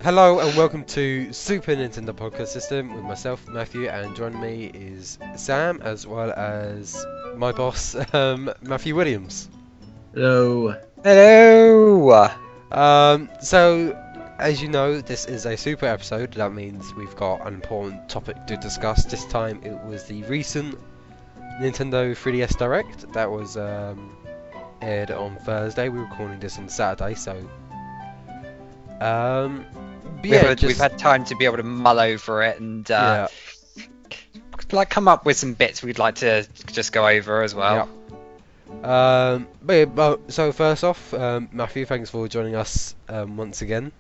Hello and welcome to Super Nintendo Podcast System with myself, Matthew, and joining me is Sam as well as my boss, Matthew Williams. Hello. Hello. So, as you know, this is a super episode. That means we've got an important topic to discuss. This time it was the recent Nintendo 3DS Direct that was aired on Thursday. We're recording this on Saturday, so We've had time to be able to mull over it and come up with some bits we'd like to just go over as well. So first off, Matthew, thanks for joining us once again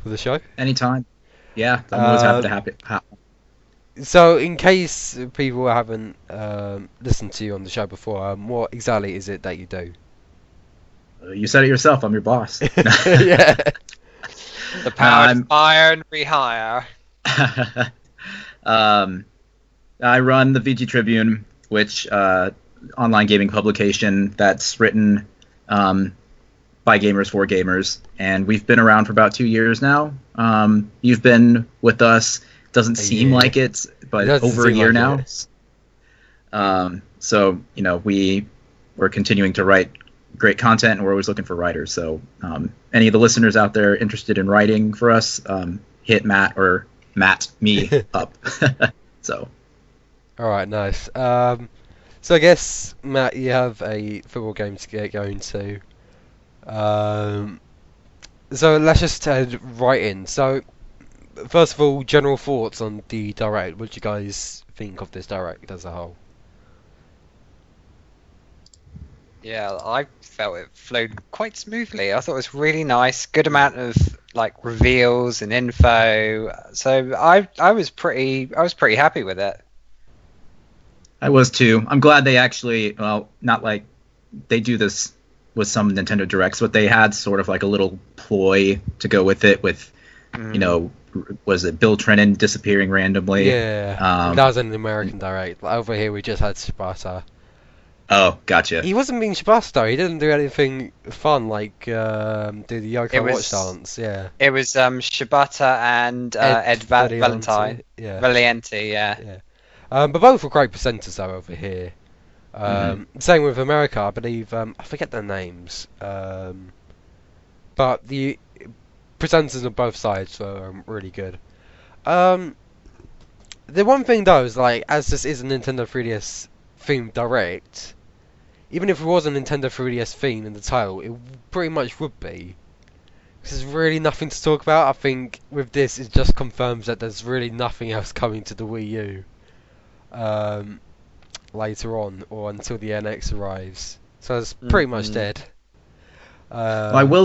for the show. Anytime. Yeah, I'm always happy to happy. So, in case people haven't listened to you on the show before, what exactly is it that you do? You said it yourself. I'm your boss. Yeah. The power to fire and rehire. I run the VGTribune, which online gaming publication that's written by gamers for gamers, and we've been around for about 2 years now. You've been with us. Doesn't seem like it, but over a year now. So we're continuing to write great content, and we're always looking for writers. So any of the listeners out there interested in writing for us, hit Matt me up. So. All right, nice. So I guess Matt, you have a football game to get going to. So let's just head right in. So first of all, general thoughts on the Direct. What do you guys think of this Direct as a whole? Yeah, I felt it flowed quite smoothly. I thought it was really nice. Good amount of reveals and info. So I was pretty happy with it. I was too. I'm glad they actually, not like they do this with some Nintendo Directs, but they had sort of like a little ploy to go with it with, was it Bill Trennan disappearing randomly? Yeah, that was an American Direct. Over here we just had Shibata. Oh, gotcha. He wasn't being Shibata though. He didn't do anything fun like do the Yoko Watch dance. Yeah. It was Shibata and Ed Valentine. Yeah. Valiente, yeah. But both were great presenters though over here. Same with America, I believe. I forget their names. But the presenters on both sides were really good. The one thing though is as this is a Nintendo 3DS themed Direct, even if it was a Nintendo 3DS theme in the title, it pretty much would be. Because there's really nothing to talk about. I think with this, it just confirms that there's really nothing else coming to the Wii U later on, or until the NX arrives. So it's pretty much dead. I will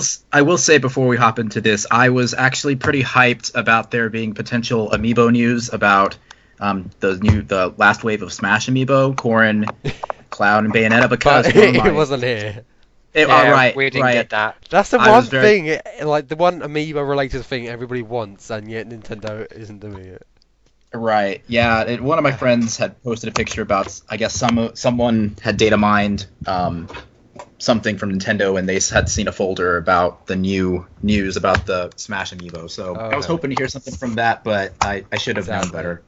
say before we hop into this, I was actually pretty hyped about there being potential amiibo news about the last wave of Smash amiibo, Corrin, Cloud, and Bayonetta, because it wasn't here. We didn't get that. That's the one thing, the one amiibo related thing everybody wants, and yet Nintendo isn't doing it. Right. Yeah. One of my friends had posted a picture about, I guess someone had data mined something from Nintendo, and they had seen a folder about the new news about the Smash amiibo. So I was hoping to hear something from that, but I should have known better.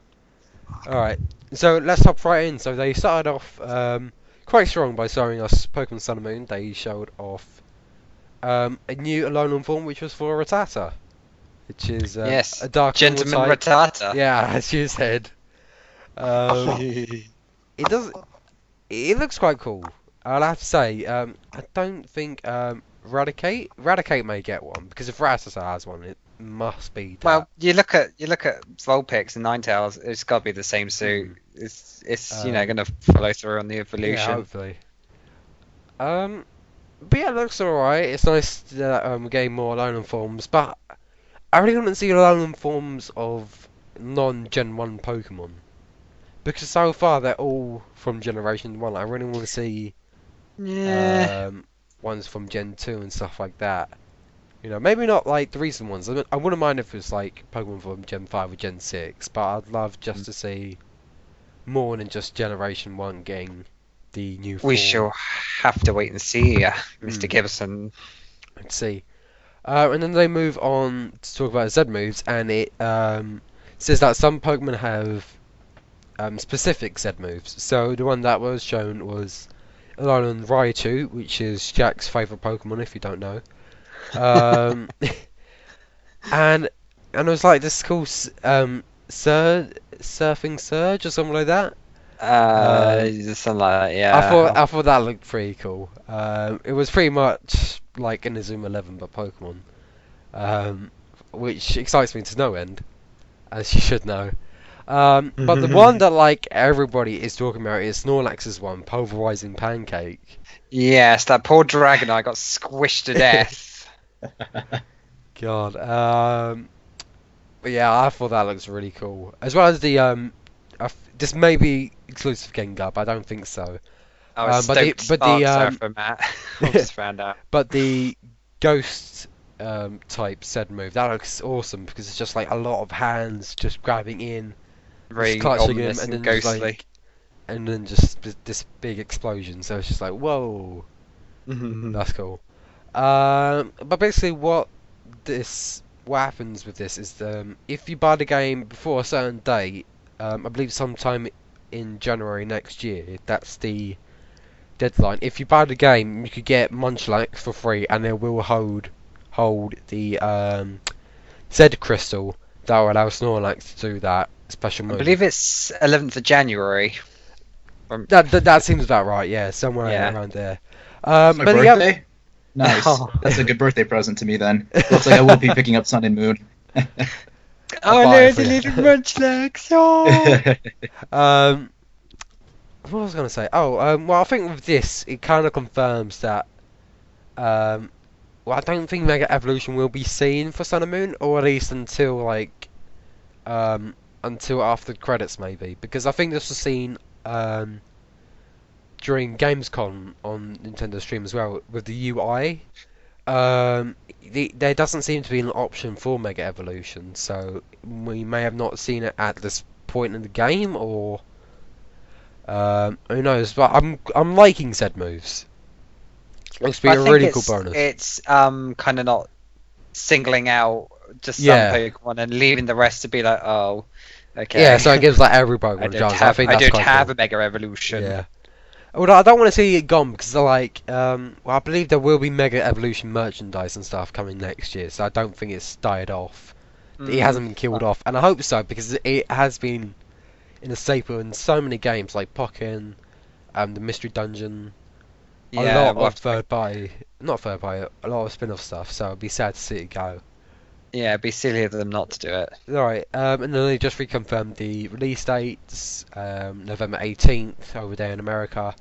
All right. So let's hop right in. So they started off quite strong by showing us Pokemon Sun and Moon. They showed off a new Alolan form, which was for Rattata, which is a Dark Gentleman Rattata. Yeah, as you said. It looks quite cool. I'll have to say. I don't think Raticate may get one, because if Rattata has one, it must be that. Well, you look at Vulpix and Ninetales, it's got to be the same suit. It's going to follow through on the evolution. Yeah, hopefully. But yeah, it looks alright. It's nice that we're getting more Alolan forms, but I really want to see Alolan forms of non-Gen 1 Pokemon, because so far they're all from Generation 1. I really want to see ones from Gen 2 and stuff like that. Maybe not like the recent ones. I wouldn't mind if it's like Pokemon from Gen 5 or Gen 6, but I'd love just to see more than just Generation 1 getting the new form. We shall have to wait and see, Mr. Gibson. Let's see. And then they move on to talk about Z moves, and it says that some Pokemon have specific Z moves. So the one that was shown was Alolan Raichu, which is Jack's favourite Pokemon, if you don't know. Um, and it was like this cool surfing surge or something like that. Something like that, yeah. I thought that looked pretty cool. It was pretty much like Inazuma 11 but Pokemon, which excites me to no end, as you should know. But the one that like everybody is talking about is Snorlax's one, Pulverizing Pancake. Yes, that poor Dragonite got squished to death. God. But yeah, I thought that looks really cool. As well as the this may be exclusive Gengar, but I don't think so. I was stoked for Matt. I just found out. But the Ghost type said move, that looks awesome because it's just like a lot of hands just grabbing in, Very just clutching him, ominous and then ghostly. just like, and then just this big explosion. So it's just like, whoa, that's cool. But basically, what happens with this is if you buy the game before a certain date, I believe sometime in January next year, that's the deadline. If you buy the game, you could get Munchlax for free, and it will hold the Z crystal that will allow Snorlax to do that special move. I believe it's 11th of January. That seems about right. Yeah, somewhere around there. My But birthday? Nice. Oh. That's a good birthday present to me then. Looks like I will be picking up Sun and Moon. Oh buy no, it for the you. little Munchlax! Oh! What was I going to say? Well, I think with this, it kind of confirms that, well, I don't think Mega Evolution will be seen for Sun and Moon, or at least until, like, until after the credits, maybe. Because I think this was seen, during Gamescom on Nintendo Stream as well, with the UI. There doesn't seem to be an option for Mega Evolution, so we may have not seen it at this point in the game, or who knows? But I'm liking said moves. Looks to be a really cool bonus. It's kind of not singling out just some Pokemon and leaving the rest to be like, oh, okay. Yeah, so it gives like every Pokemon a chance. I think I that's don't quite have cool. a Mega Evolution. Yeah. Although I don't want to see it gone because they're like, well, I believe there will be Mega Evolution merchandise and stuff coming next year, so I don't think it's died off. It hasn't been killed off, and I hope so because it has been in a staple in so many games like Pokken, the Mystery Dungeon, a lot of not third party, a lot of spin-off stuff. So it'd be sad to see it go. Yeah, it'd be silly of them not to do it. Alright, and then they just reconfirmed the release dates, November 18th over there in America,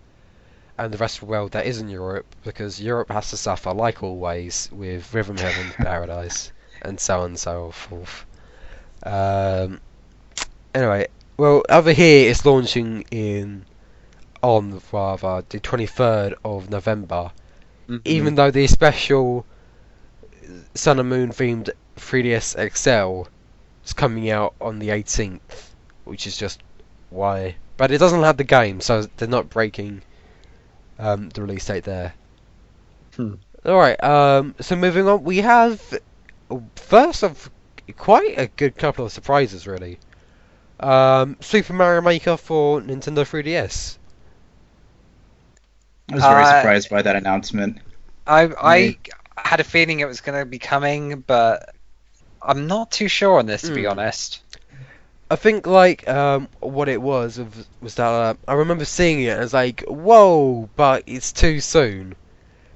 and the rest of the world that is in Europe, because Europe has to suffer, like always, with Rhythm Heaven Paradise, and so on and so forth. Anyway, well, over here it's launching on the 23rd of November, even though the special Sun and Moon themed 3DS XL is coming out on the 18th, which is just why. But it doesn't have the game, so they're not breaking the release date there. Alright, so moving on, we have first of quite a good couple of surprises, really. Super Mario Maker for Nintendo 3DS. I was very surprised by that announcement. I had a feeling it was going to be coming, but I'm not too sure on this, to be honest. I think like what it was that I remember seeing it and I was like, whoa, but it's too soon.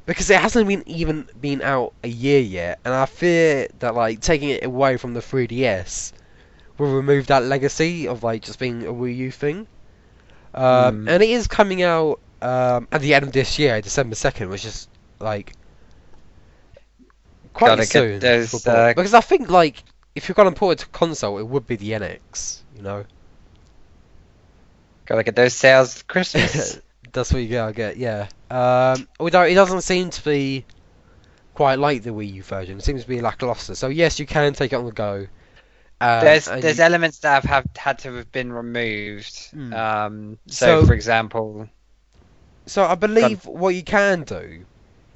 Because it hasn't even been out a year yet, and I fear that like taking it away from the 3DS will remove that legacy of like just being a Wii U thing. And it is coming out at the end of this year, December 2nd, which is like quite soon. Because I think like if you're gonna port it to console, it would be the NX, you know. Gotta get those sales for Christmas. That's what you gotta get, yeah. Although it doesn't seem to be quite like the Wii U version. It seems to be lackluster. So yes, you can take it on the go. There's elements that have had to have been removed. So for example. So I believe what you can do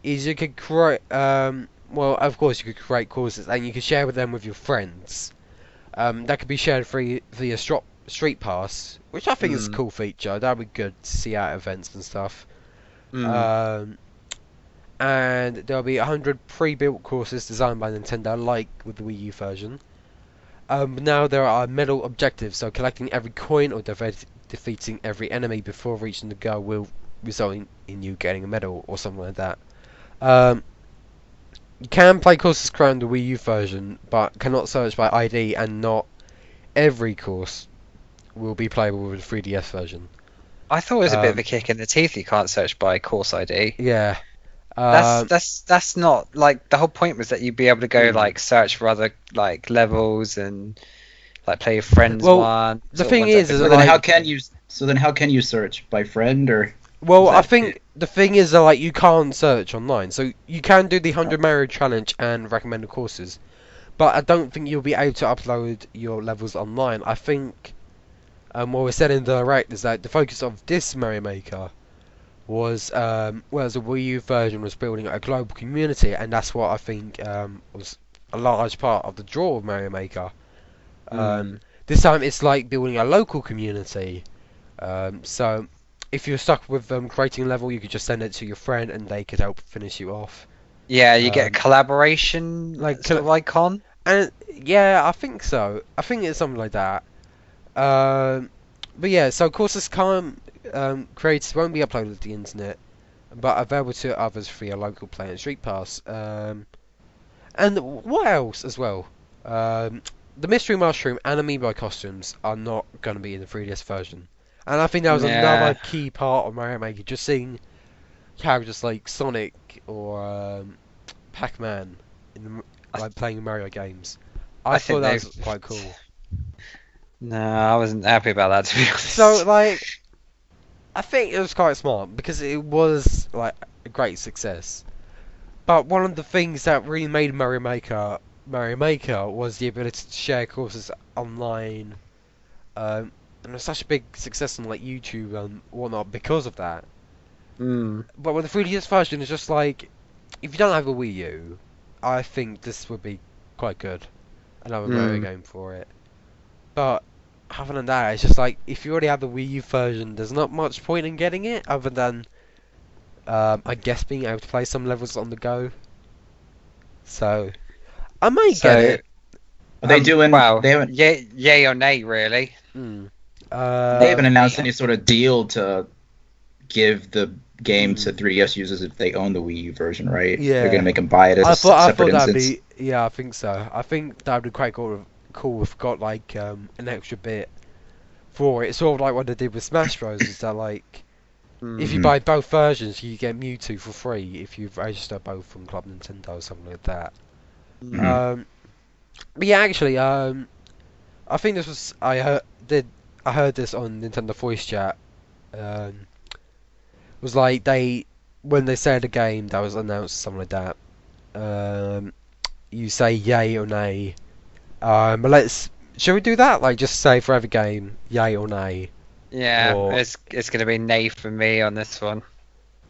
is you could create. Well, well, of course, you could create courses and you could share with them with your friends. That could be shared via Street Pass, which I think is a cool feature. That'd be good to see at events and stuff. And there'll be 100 pre-built courses designed by Nintendo, like with the Wii U version. Now there are medal objectives, so collecting every coin or defeating every enemy before reaching the goal will result in you getting a medal or something like that. You can play courses created on the Wii U version, but cannot search by ID, and not every course will be playable with the 3DS version. I thought it was a bit of a kick in the teeth. You can't search by course ID. Yeah. That's not like the whole point was that you'd be able to go like search for other like levels and like play your friends one. The thing is, so then how can you search by friend or? Well, I think the thing is that like you can't search online, so you can do the 100 Mario challenge and recommended courses, but I don't think you'll be able to upload your levels online. I think what was said in the direct is that the focus of this Mario Maker was whereas the Wii U version was building a global community, and that's what I think was a large part of the draw of Mario Maker. This time it's like building a local community. So if you're stuck with creating a level, you could just send it to your friend and they could help finish you off. Yeah, you get a collaboration like sort of icon. And yeah, I think so. I think it's something like that. But yeah, so courses can't creators won't be uploaded to the internet, but available to others via local play and Street Pass. And what else as well? The Mystery Mushroom and Amiibo costumes are not going to be in the 3DS version. And I think that was another key part of Mario Maker, just seeing characters like Sonic or Pac-Man like playing Mario games. I thought that was quite cool. No, I wasn't happy about that, to be honest. So, like, I think it was quite smart because it was like a great success. But one of the things that really made Mario Maker was the ability to share courses online. And it was such a big success on like YouTube and whatnot because of that. But with the 3DS version, it's just like, if you don't have a Wii U, I think this would be quite good. Another Mario game for it. But other than that, it's just like, if you already have the Wii U version, there's not much point in getting it, other than, I guess, being able to play some levels on the go. So, I may get it. Are they doing? Well, they haven't. Yay or nay, really? They haven't announced any sort of deal to give the game to 3DS users if they own the Wii U version, right? Yeah. They're gonna make them buy it as a separate instance. Yeah, I think so. I think that would be quite cool if we got like an extra bit for it. Sort of like what they did with Smash Bros. Is that like if you buy both versions, you get Mewtwo for free if you register both from Club Nintendo or something like that. But yeah, actually, I think this was I heard this on Nintendo Voice Chat. Was like when they said a game that was announced, something like that. You say yay or nay. But shall we do that? Like, just say for every game, yay or nay. Yeah, it's gonna be nay for me on this one.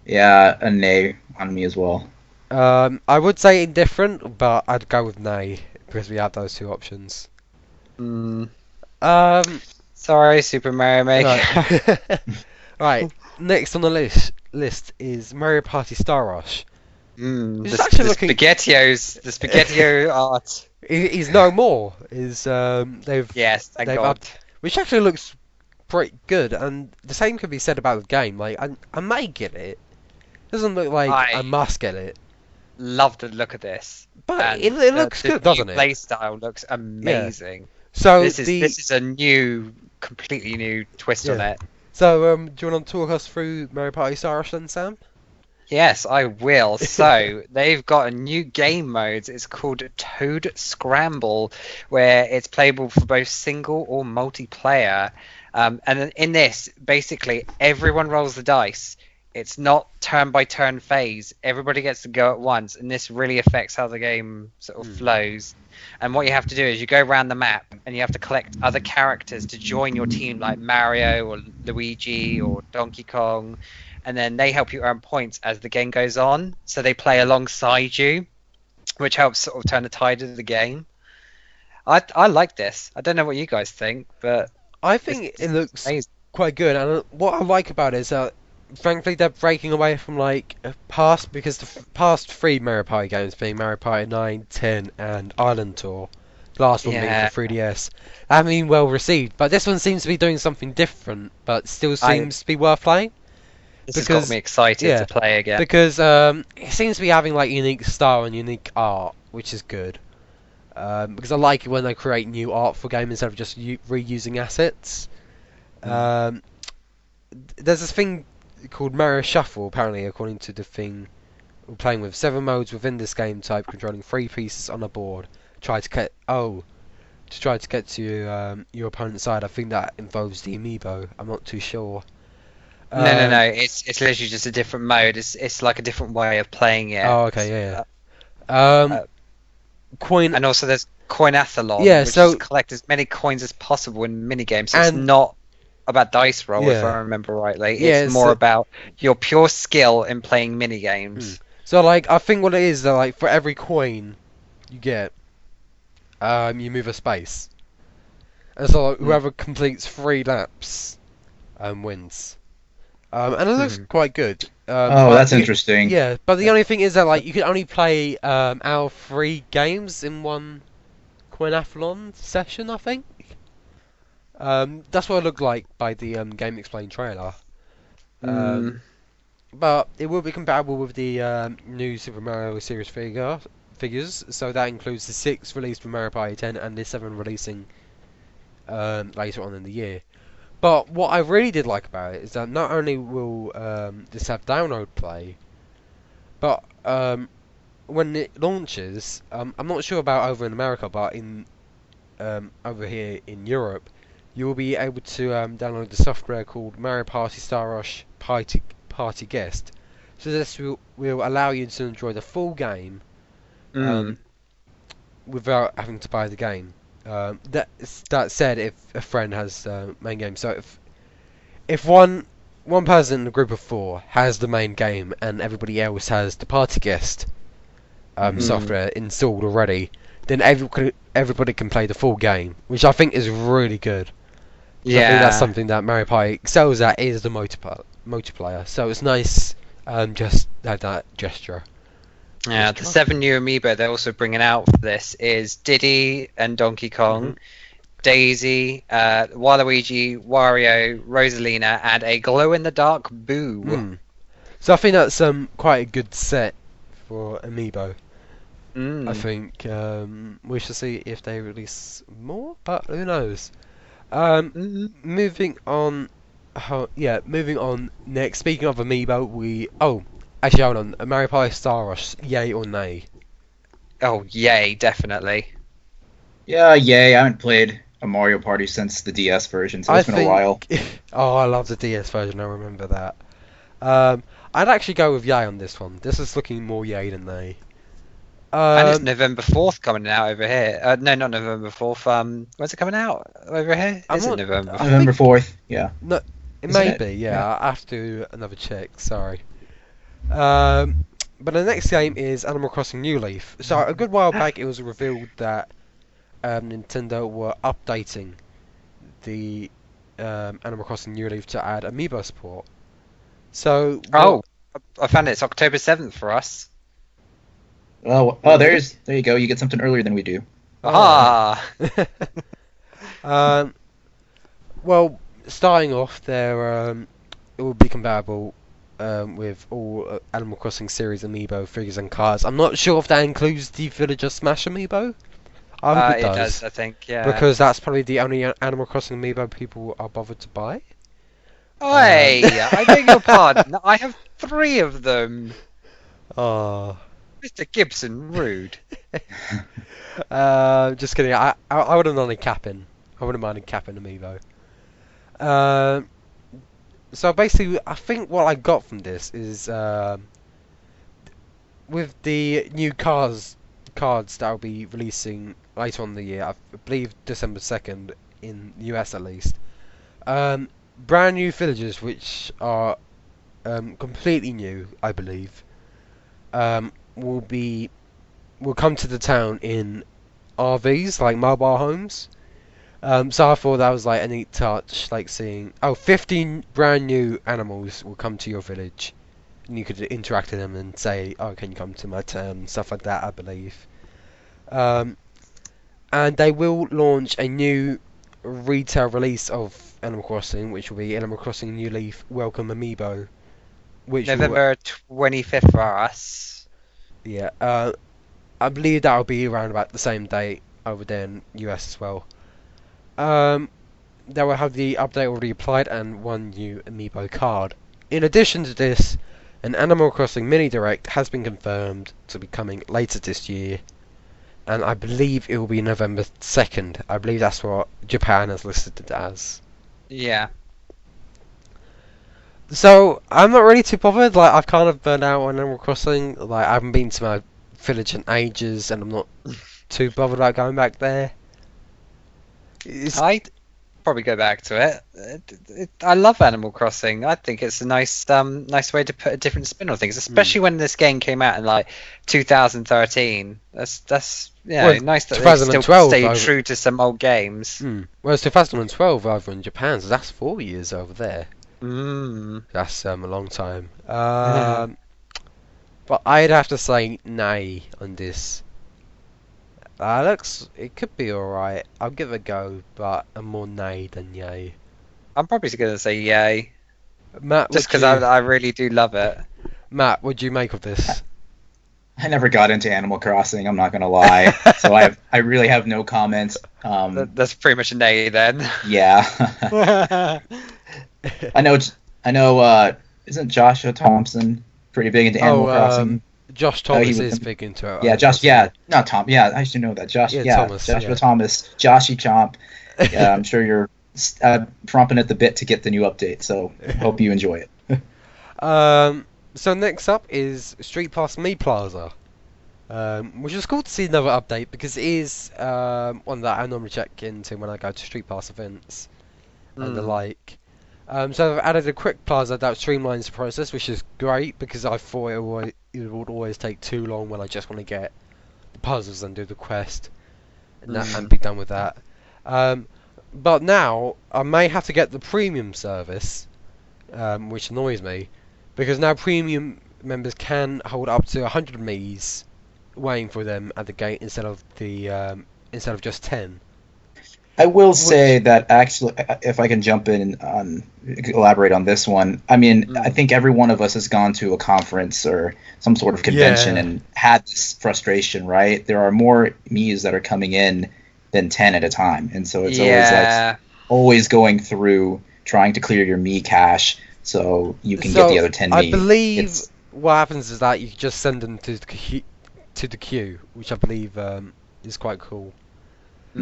Yeah, a nay on me as well. I would say indifferent, but I'd go with nay because we have those two options. Sorry, Super Mario Maker. Right, next on the list is Mario Party Star Rush. The Spaghettio art. He's no more. Thank God. Which actually looks pretty good, and the same can be said about the game. Like, I may get it. Doesn't look like I must get it. Love the look of this, but it looks good, doesn't it? The playstyle looks amazing. Yeah. So this is a completely new twist on it. So, do you want to talk us through Mario Party Star Rush then, Sam? Yes, I will. So, they've got a new game mode. It's called Toad Scramble, where it's playable for both single or multiplayer. And in this, basically, everyone rolls the dice. It's not turn-by-turn phase. Everybody gets to go at once, and this really affects how the game sort of flows. And what you have to do is you go around the map, and you have to collect other characters to join your team, like Mario or Luigi or Donkey Kong, and then they help you earn points as the game goes on. So they play alongside you. which helps sort of turn the tide of the game. I like this. I don't know what you guys think, but I it's think it looks amazing. quite good, and what I like about it is that, frankly, they're breaking away from like past, because the past three Mario Party games, being Mario Party 9, 10, and Island Tour, the last one being Yeah, for 3DS, have been well received. But this one seems to be doing something different, but still I seems to be worth playing. this has got Because me excited yeah, to play again. because it seems to be having like unique style and unique art, which is good. Because I like it when they create new art for games instead of just reusing assets. Um, there's this thing called Mario Shuffle, apparently, according to the thing we're playing with. 7 modes within this game type, controlling 3 pieces on a board. Try to get to try to get to your opponent's side. I think that involves the amiibo. I'm not too sure. No. It's literally just a different mode. It's like a different way of playing it. Oh, okay, yeah. Uh, Coin. and also there's Coinathlon, Yeah, which so is collect as many coins as possible in minigames. So it's and not about dice roll, if yeah, I remember rightly. yeah. It's more about your pure skill in playing minigames. So like, I think what it is that like for every coin you get, you move a space, and so like, whoever completes 3 laps, wins. And it looks quite good. Oh, that's interesting. Yeah, but the only thing is that like you can only play our 3 games in one Coinathlon session, I think. That's what it looked like by the Game Explained trailer. Mm. But it will be compatible with the new Super Mario Series figures, so that includes the 6 released for Mario Party 10 and the 7 releasing later on in the year. But what I really did like about it is that not only will this have download play, but when it launches, I'm not sure about over in America, but in over here in Europe, you will be able to download the software called Mario Party Star Rush Party Guest. So this will allow you to enjoy the full game without having to buy the game. That said, if a friend has main game, so if one person in a group of 4 has the main game and everybody else has the Party Guest software installed already, then everybody can play the full game, which I think is really good. So I think that's something that Mario Party excels at, is the multiplayer. So it's nice just have that gesture. Yeah, the 7 new amiibo they're also bringing out for this is Diddy and Donkey Kong, Daisy, Waluigi, Wario, Rosalina, and a glow-in-the-dark Boo. So I think that's quite a good set for amiibo. I think we shall see if they release more, but who knows. Moving on. Moving on next. Speaking of amiibo, actually, hold on. Mario Party Star Rush, yay or nay? Oh, yay, definitely. Yeah, yay. I haven't played a Mario Party since the DS version, so it's been a while. Oh, I love the DS version. I remember that. I'd actually go with yay on this one. This is looking more yay than nay. And it's November 4th coming out over here. No, not November 4th. When's it coming out over here? Is it November 4th? November 4th, yeah. No, it Isn't may it? be, Yeah. I have to do another check, sorry. But the next game is Animal Crossing New Leaf. So a good while back it was revealed that Nintendo were updating the Animal Crossing New Leaf to add amiibo support. So I found it's October 7th for us. Oh, there you go. You get something earlier than we do. Ah! Well, starting off, it will be compatible with all Animal Crossing series amiibo figures and cards. I'm not sure if that includes the Villager Smash amiibo. I hope it does, I think, yeah. because that's probably the only Animal Crossing amiibo people are bothered to buy. Oi! I beg your pardon. I have 3 of them. Oh. Mr. Gibson, rude. Just kidding. I wouldn't mind capping. I wouldn't mind capping amiibo. So basically, I think what I got from this is with the new cards that will be releasing later on in the year. I believe December 2nd in the US at least. Brand new villagers, which are completely new, I believe. Will will come to the town in RVs, like mobile homes. So I thought that was like a neat touch, like seeing 15 brand new animals will come to your village, and you could interact with them and say, "Oh, can you come to my town?" Stuff like that, I believe. Um, and they will launch a new retail release of Animal Crossing, which will be Animal Crossing New Leaf Welcome Amiibo, which will, November 25th for us. yeah, I believe that will be around about the same date over there in US as well. They will have the update already applied and one new amiibo card. In addition to this, an Animal Crossing mini direct has been confirmed to be coming later this year, and I believe it will be November 2nd. I believe that's what Japan has listed it as. Yeah. So I'm not really too bothered. Like, I've kind of burned out on Animal Crossing. Like, I haven't been to my village in ages, and I'm not too bothered about going back there. I'd probably go back to it. I love Animal Crossing. I think it's a nice way to put a different spin on things, especially when this game came out in like 2013. That's Well, nice that they 2012 still stayed over- true to some old games. Whereas 2012 over in Japan, so that's 4 years over there. Mm. That's a long time. But I'd have to say nay on this. It could be alright. I'll give it a go, but I'm more nay than yay. I'm probably going to say yay, Matt, just because I really do love it. Matt, what do you make of this? I never got into Animal Crossing. I'm not gonna lie, so I really have no comments. That's pretty much a nay then. Yeah, I know. Isn't Joshua Thompson pretty big into Animal Crossing? Josh Thomas is big into it. Yeah, Josh. Yeah, not Tom. Yeah, I should know that. Josh. Yeah, Thomas, Joshua Thomas. Joshy Chomp. Yeah, I'm sure you're chomping at the bit to get the new update. So hope you enjoy it. So next up is Street Pass Me Plaza, which is cool to see another update because it is one that I normally check into when I go to Street Pass events and the like. So I've added a quick plaza that streamlines the process, which is great because I thought it would always take too long when I just want to get the puzzles and do the quest and be done with that. But now I may have to get the premium service, which annoys me, because now premium members can hold up to 100 Miis waiting for them at the gate instead of just 10. I will say that actually, if I can jump in and elaborate on this one, I mean, I think every one of us has gone to a conference or some sort of convention and had this frustration, right? There are more Miis that are coming in than 10 at a time, and so it's always going through trying to clear your Mii cache so you can get the other 10 Mii. I believe what happens is that you just send them to the queue, which I believe is quite cool. So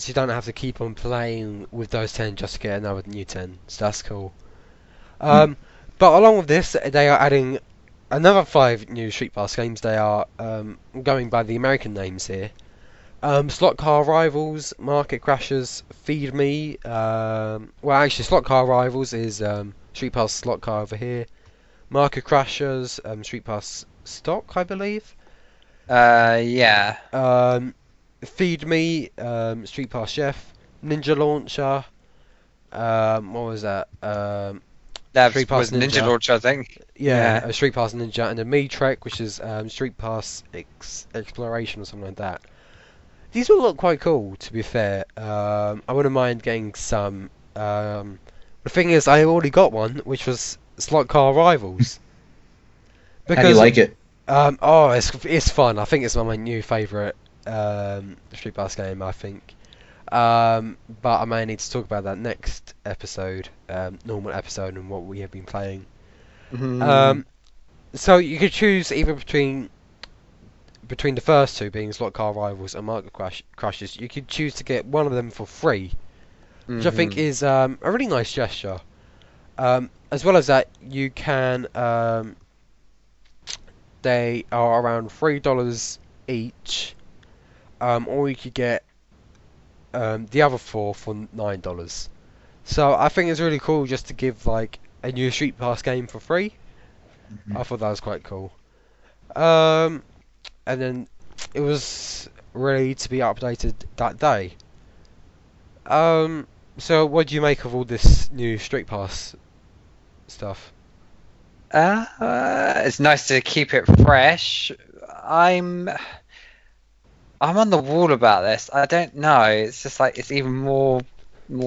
you don't have to keep on playing with those 10 just to get another new 10. So that's cool. But along with this, they are adding another 5 new Street Pass games. They are going by the American names here. Slot Car Rivals, Market Crashers, Feed Me. Well, actually, Slot Car Rivals is Street Pass Slot Car over here. Market Crashers, Street Pass Stock, I believe. Yeah. Feed Me, Street Pass Chef, Ninja Launcher. What was that? That Street Pass was Ninja Launcher, I think. Yeah, a Street Pass Ninja and a Me Trek, which is Street Pass Exploration or something like that. These all look quite cool, to be fair. I wouldn't mind getting some. The thing is, I already got one, which was Slot Car Rivals. How do you like it? It's fun. I think it's my new favourite Street Pass game, I think. But I may need to talk about that next episode, normal episode, and what we have been playing. So you could choose either between the first two, being Slot Car Rivals and Market Crashes. You could choose to get one of them for free, which I think is a really nice gesture. As well as that, you can. They are around $3 each. Or you could get the other 4 for $9. So I think it's really cool just to give like a new Street Pass game for free. I thought that was quite cool. and then it was ready to be updated that day. So what do you make of all this new Street Pass stuff? It's nice to keep it fresh. I'm I'm on the wall about this. I don't know. It's just like it's even more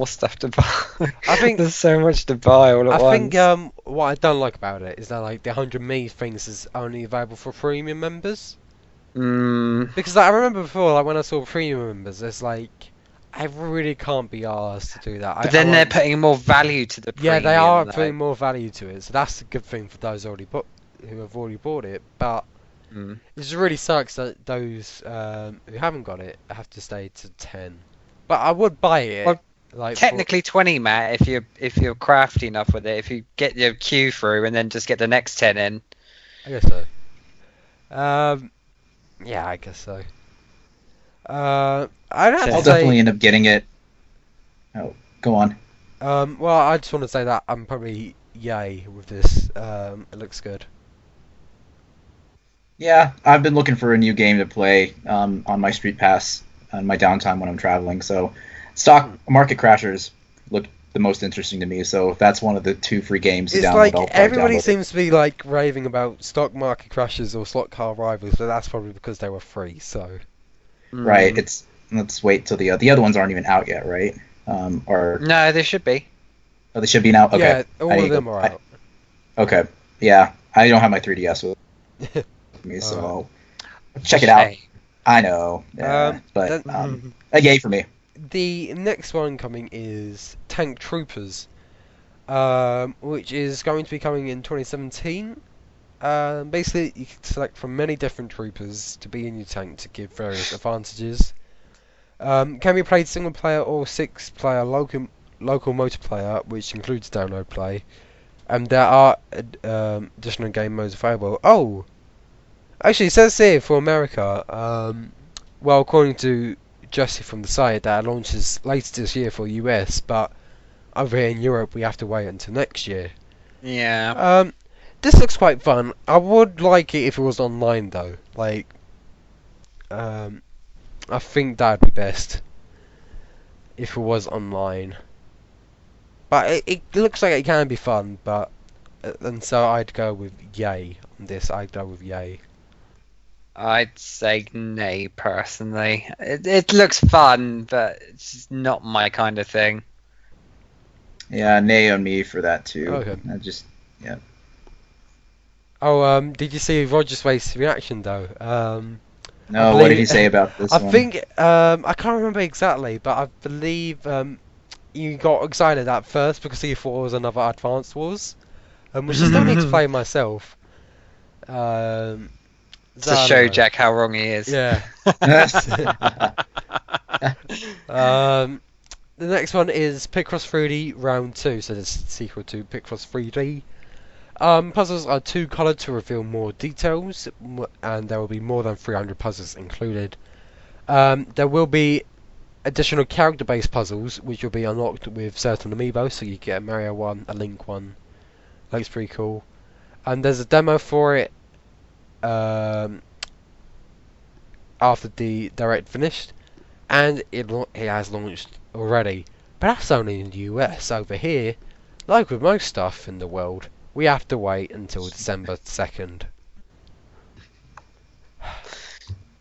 stuff to buy. I think There's so much to buy all at I once. think what I don't like about it is that like the 100 me things is only available for premium members. Because like, I remember before, like when I saw premium members, it's like I really can't be asked to do that. But then I they're want- putting more value to the yeah, premium. they are though. putting more value to it, so that's a good thing for those who have already bought it. But Mm. it just really sucks that those who haven't got it have to stay to 10. But I would buy it. Well, like Technically 20, Matt, if you're crafty enough with it. If you get your queue through and then just get the next 10 in. I guess so. Yeah, I guess so. I'd have I'll to say. definitely end up getting it. Oh, go on. Well, I just want to say that I'm probably yay with this. It looks good. Yeah, I've been looking for a new game to play on my Street Pass on my downtime when I'm traveling. So, stock market crashers look the most interesting to me. So, if that's one of the 2 free games to It's download, like I'll probably everybody download it. seems to be like raving about stock market crashes or slot car rivals, but that's probably because they were free. So Right. Let's wait till the other ones aren't even out yet, right? Or No, they should be. they should be now. Okay. yeah, all I need of to them go- are I- out. Okay. Yeah, I don't have my 3DS with me, so Alright. I'll check it out. Shame. I know, yeah, but then- a yay for me. The next one coming is Tank Troopers, which is going to be coming in 2017. Basically, you can select from many different troopers to be in your tank to give various advantages. Can be played single player or 6-player local multiplayer, which includes download play. And there are additional game modes available. Oh, actually, it says here for America. Well, according to Jesse from the site, that it launches later this year for US, but over here in Europe, we have to wait until next year. Yeah. This looks quite fun. I would like it if it was online though. Like, I think that'd be best if it was online. But it looks like it can be fun. But and so I'd go with yay on this. I'd go with yay. I'd say nay, personally. It looks fun, but it's just not my kind of thing. Yeah, nay on me for that too. Okay. Yeah. Oh, did you see Roger Space's reaction though? No, what did he say about this I one? think I can't remember exactly, but I believe you got excited at first because he thought it was another Advanced Wars, which I still need to play myself. To So I show don't know. Jack how wrong he is. Yeah. The next one is Picross 3D Round 2, so this is the sequel to Picross 3D. Puzzles are 2-coloured to reveal more details, and there will be more than 300 puzzles included. There will be additional character-based puzzles, which will be unlocked with certain amiibo, so you get a Mario one, a Link one. Looks pretty cool. And there's a demo for it after the direct finished, and it has launched already. But that's only in the US. Over here, like with most stuff in the world, we have to wait until December 2nd.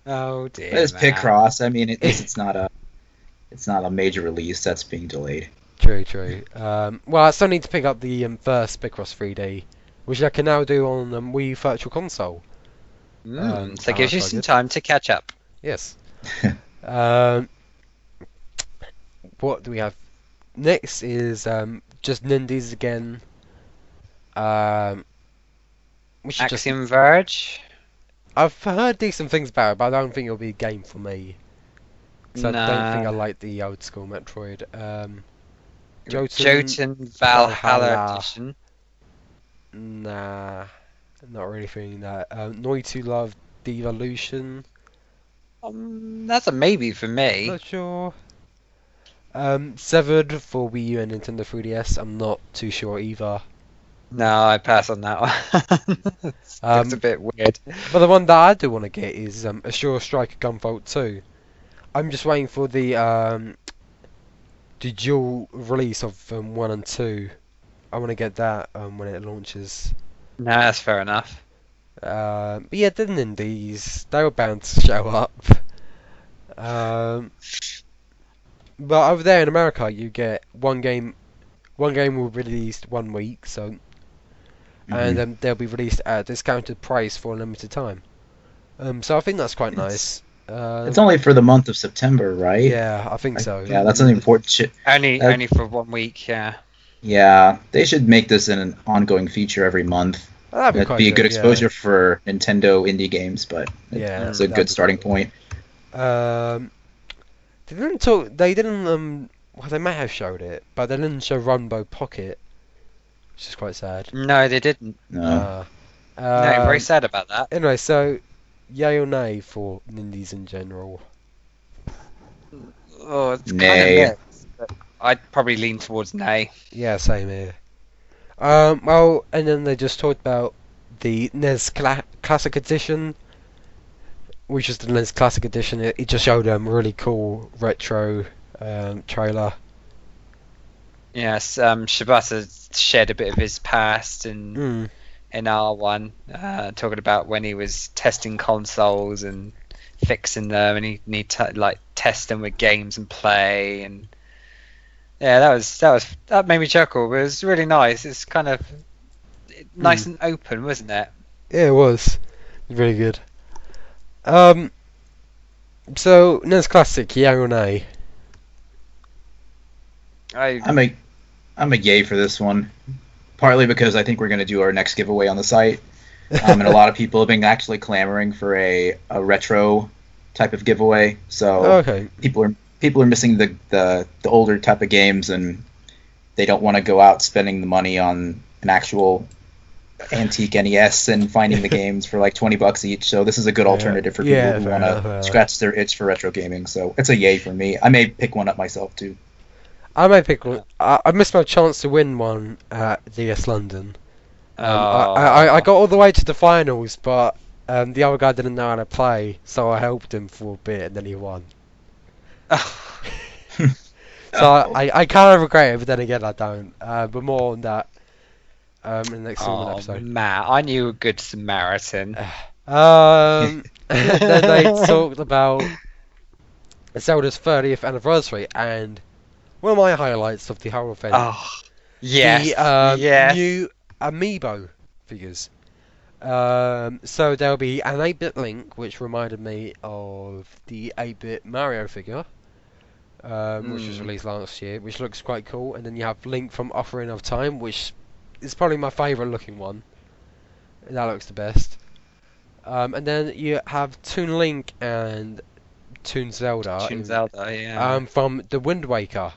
Oh dear. It's man. Picross. I mean, at least it's not a major release that's being delayed. True. Well, I still need to pick up the first Picross 3D, which I can now do on Wii Virtual Console. So it gives you that's some quite time to catch up. Yes. What do we have next? Is just Nindies again. Which is just, Axiom Verge? I've heard decent things about it, but I don't think it'll be a game for me. So I don't think I like the old school Metroid. Jotun Valhalla Valhalla. Edition. Nah, not really feeling that. Noi to Love Devolution. That's a maybe for me. Not sure. Severed for Wii U and Nintendo 3DS. I'm not too sure either. No, I pass on that one. Looks a Um, bit weird. but the one that I do want to get is Assure Striker Gunvolt 2. I'm just waiting for the dual release of 1 and 2. I want to get that when it launches. No, that's fair enough. But yeah, the indies, they were bound to show up. Um, but over there in America, you get one game. One game will be released 1 week, and they'll be released at a discounted price for a limited time. So I think that's quite nice. It's only for the month of September, right? Yeah, I think so. Yeah, that's an important shit. Only for 1 week, yeah. Yeah, they should make this an ongoing feature every month. That'd That'd be a good exposure for Nintendo indie games, but Yeah, it's a good starting point. They didn't talk. They didn't. Well, they may have showed it, but they didn't show Runbow Pocket, which is quite sad. No, they didn't. No. No, very sad about that. Anyway, so yay or nay for Nindies in general? Oh, it's kind Nay. of mixed. But I'd probably lean towards nay. Yeah, same here. Well, and then they just talked about the NES Classic Edition, which is the NES Classic Edition. It just showed a really cool retro trailer. Yes, Shibata shared a bit of his past in R1, talking about when he was testing consoles and fixing them, and he need to like test them with games and play, and yeah, that made me chuckle. But it was really nice. It's kind of nice and open, wasn't it? Yeah, it was really good. So NES Classic, yay or nay? I'm a yay for this one, partly because I think we're going to do our next giveaway on the site, and a lot of people have been actually clamoring for a retro type of giveaway. So Okay. people are missing the older type of games, and they don't want to go out spending the money on an actual antique NES and finding the games for like $20 each. So this is a good alternative for people who want to scratch their itch for retro gaming. So it's a yay for me. I may pick one up myself too. I may pick one. I missed my chance to win one at DS London. I got all the way to the finals, but the other guy didn't know how to play, so I helped him for a bit, and then he won. So I kind of regret it, but then again I don't. But more on that in the next episode. Matt, I knew a good Samaritan. Then they talked about Zelda's 30th anniversary, and one of my highlights of the whole event. Oh, yes, the new amiibo figures. So there'll be an 8-bit Link, which reminded me of the 8-bit Mario figure, which was released last year, which looks quite cool. And then you have Link from Ocarina of Time, which is probably my favourite looking one. That looks the best. And then you have Toon Link and Toon Zelda. Toon Zelda, yeah. From the Wind Waker.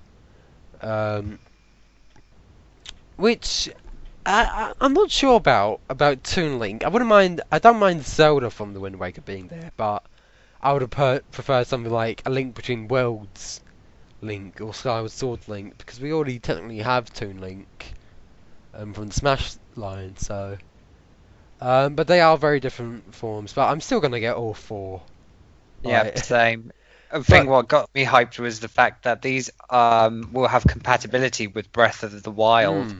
Which I'm not sure about Toon Link. I don't mind Zelda from the Wind Waker being there, but I would have preferred something like a Link Between Worlds Link or Skyward Sword Link, because we already technically have Toon Link from the Smash line. So, but they are very different forms. But I'm still gonna get all four. Yeah, same. I think what got me hyped was the fact that these will have compatibility with Breath of the Wild.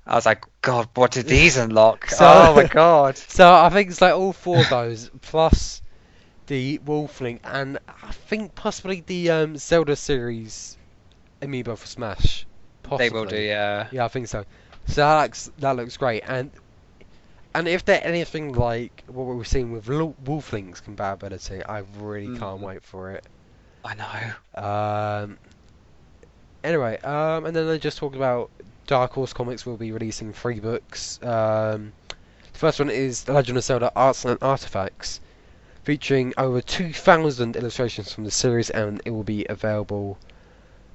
I was like, God, what did these unlock? Oh my God! So I think it's like all four of those plus the Wolf Link, and I think possibly the Zelda series amiibo for Smash. Possibly. They will do, yeah. Yeah, I think so. So that looks great, and if they're anything like what we've seen with Wolf Link's compatibility, I really can't wait for it. I know. Anyway, and then they just talked about Dark Horse Comics will be releasing 3 books. The first one is The Legend of Zelda Arts and Artifacts, featuring over 2,000 illustrations from the series, and it will be available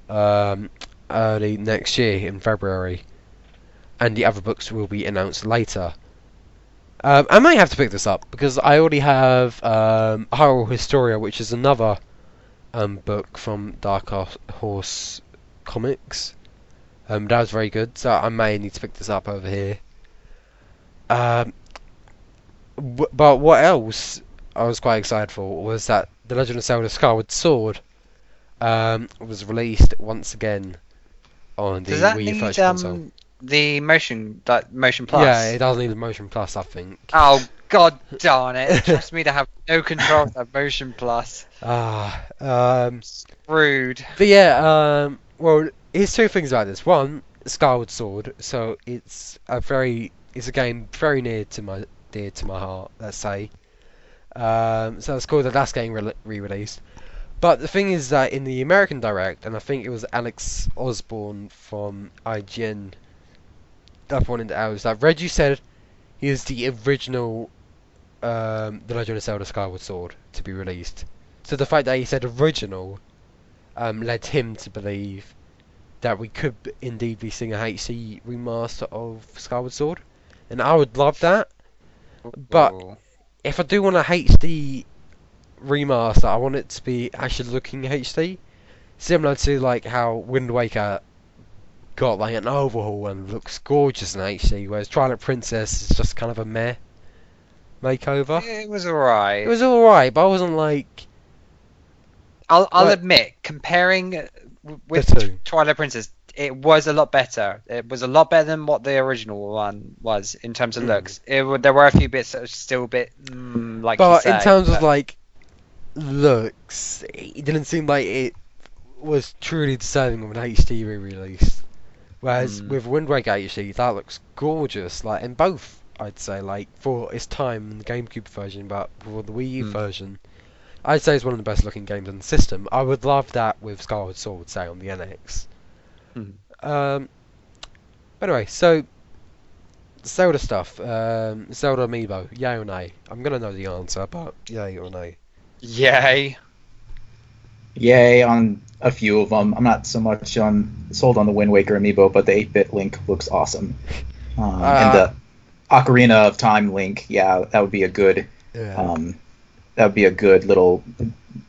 early next year in February. And the other books will be announced later. I may have to pick this up because I already have Hyrule Historia, which is another book from Dark Horse Comics. That was very good, so I may need to pick this up over here. Um, but what else I was quite excited for was that The Legend of Zelda Skyward Sword was released once again on Does the that Wii U need Virtual Console. the motion Yeah, plus? it does need a Motion Plus, I think. Oh god darn it! Trust me to have no control of that motion plus. Ah, Rude. but yeah, well, here's two things about this. One, Skyward Sword, so it's a game very dear to my heart. Let's say. So it's cool that that's getting re-released. But the thing is that in the American Direct, and I think it was Alex Osborne from IGN that pointed out, is that Reggie said he is the original The Legend of Zelda Skyward Sword to be released. So the fact that he said original led him to believe that we could indeed be seeing a HD remaster of Skyward Sword, and I would love that. But Ooh. if I do want a HD remaster, I want it to be actually looking HD, similar to like how Wind Waker got like an overhaul and looks gorgeous in HD, whereas Twilight Princess is just kind of a meh makeover. It was alright. It was alright, but I wasn't like I'll Right. admit, comparing the with two. Twilight Princess, it was a lot better. It was a lot better than what the original one was in terms of Mm. looks. There were a few bits that were still a bit like you But say. in terms of but- like looks, it didn't seem like it was truly deserving of an HD re-release. Whereas with Wind Waker HD, that looks gorgeous. Like in both, I'd say, like for its time in the GameCube version, but for the Wii U version, I'd say it's one of the best looking games on the system. I would love that with Skyward Sword, say on the NX. Anyway, so Zelda stuff, Zelda amiibo, yay or nay? I'm gonna know the answer, but yay or nay? Yay. Yay on a few of them. I'm not so much sold on the Wind Waker amiibo, but the 8-bit Link looks awesome. And the Ocarina of Time Link, yeah, that would be a good little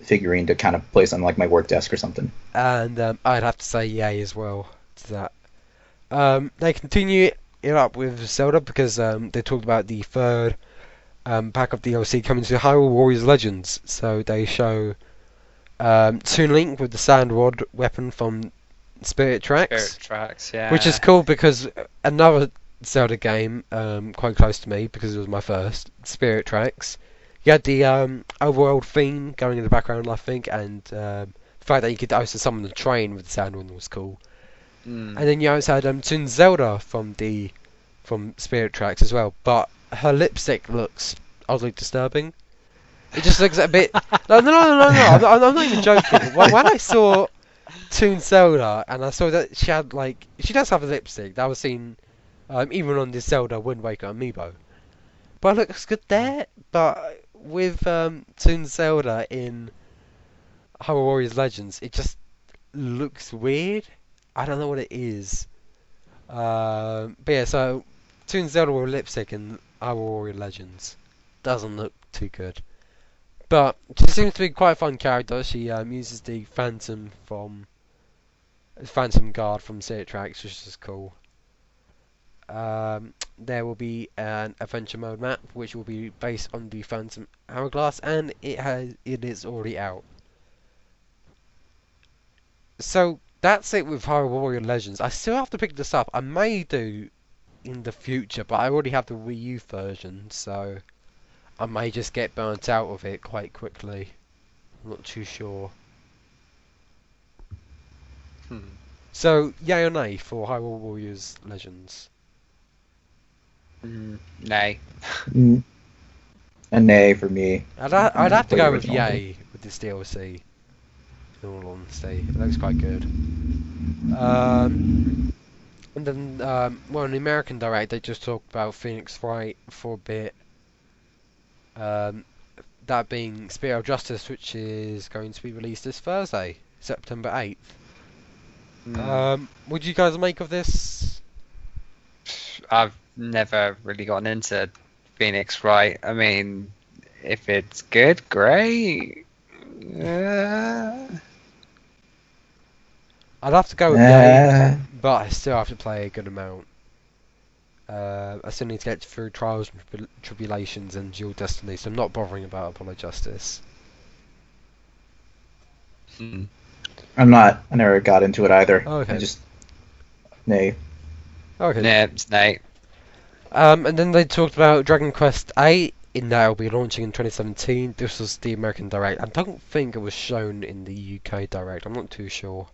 figurine to kind of place on like my work desk or something. And I'd have to say yay as well to that. They continue it up with Zelda because they talked about the third pack of DLC coming to Hyrule Warriors Legends. So they show Toon Link with the Sand Rod weapon from Spirit Tracks. Spirit Tracks, yeah. Which is cool because another Zelda game quite close to me because it was my first, Spirit Tracks. You had the overworld theme going in the background, I think, and the fact that you could also summon the train with the Sand Rod was cool. And then you also had Toon Zelda from Spirit Tracks as well, but her lipstick looks oddly disturbing. It just looks a bit. No. I'm not even joking. When I saw Toon Zelda and I saw that she does have a lipstick that was seen even on the Zelda Wind Waker amiibo, but it looks good there. But with Toon Zelda in Hyrule Warriors Legends, it just looks weird. I don't know what it is. But yeah, so Toon Zelda with lipstick in Hyrule Warriors Legends doesn't look too good. But she seems to be quite a fun character. She uses the Phantom Guard from Spirit Tracks, which is cool. There will be an adventure mode map, which will be based on the Phantom Hourglass, and it is already out. So that's it with Hyrule Warrior Legends. I still have to pick this up. I may do in the future, but I already have the Wii U version, so I may just get burnt out of it quite quickly. I'm not too sure. So, yay or nay for Hyrule Warriors Legends? Nay. A nay for me. I'd have to Play go with original. yay with this DLC. In all honesty, it looks quite good. And then, well, in the American Direct, they just talked about Phoenix Wright for a bit. That being Spirit of Justice, which is going to be released this Thursday, September 8th. What do you guys make of this? I've never really gotten into Phoenix Wright. I mean, if it's good, great. I'd have to go with yay, but I still have to play a good amount. I still need to get through Trials and Tribulations and Dual Destiny, so I'm not bothering about Apollo Justice. I never got into it either. Okay. I just nay. Okay. Yeah, it's Nate. And then they talked about Dragon Quest 8, in that it'll be launching in 2017. This was the American Direct. I don't think it was shown in the UK Direct, I'm not too sure.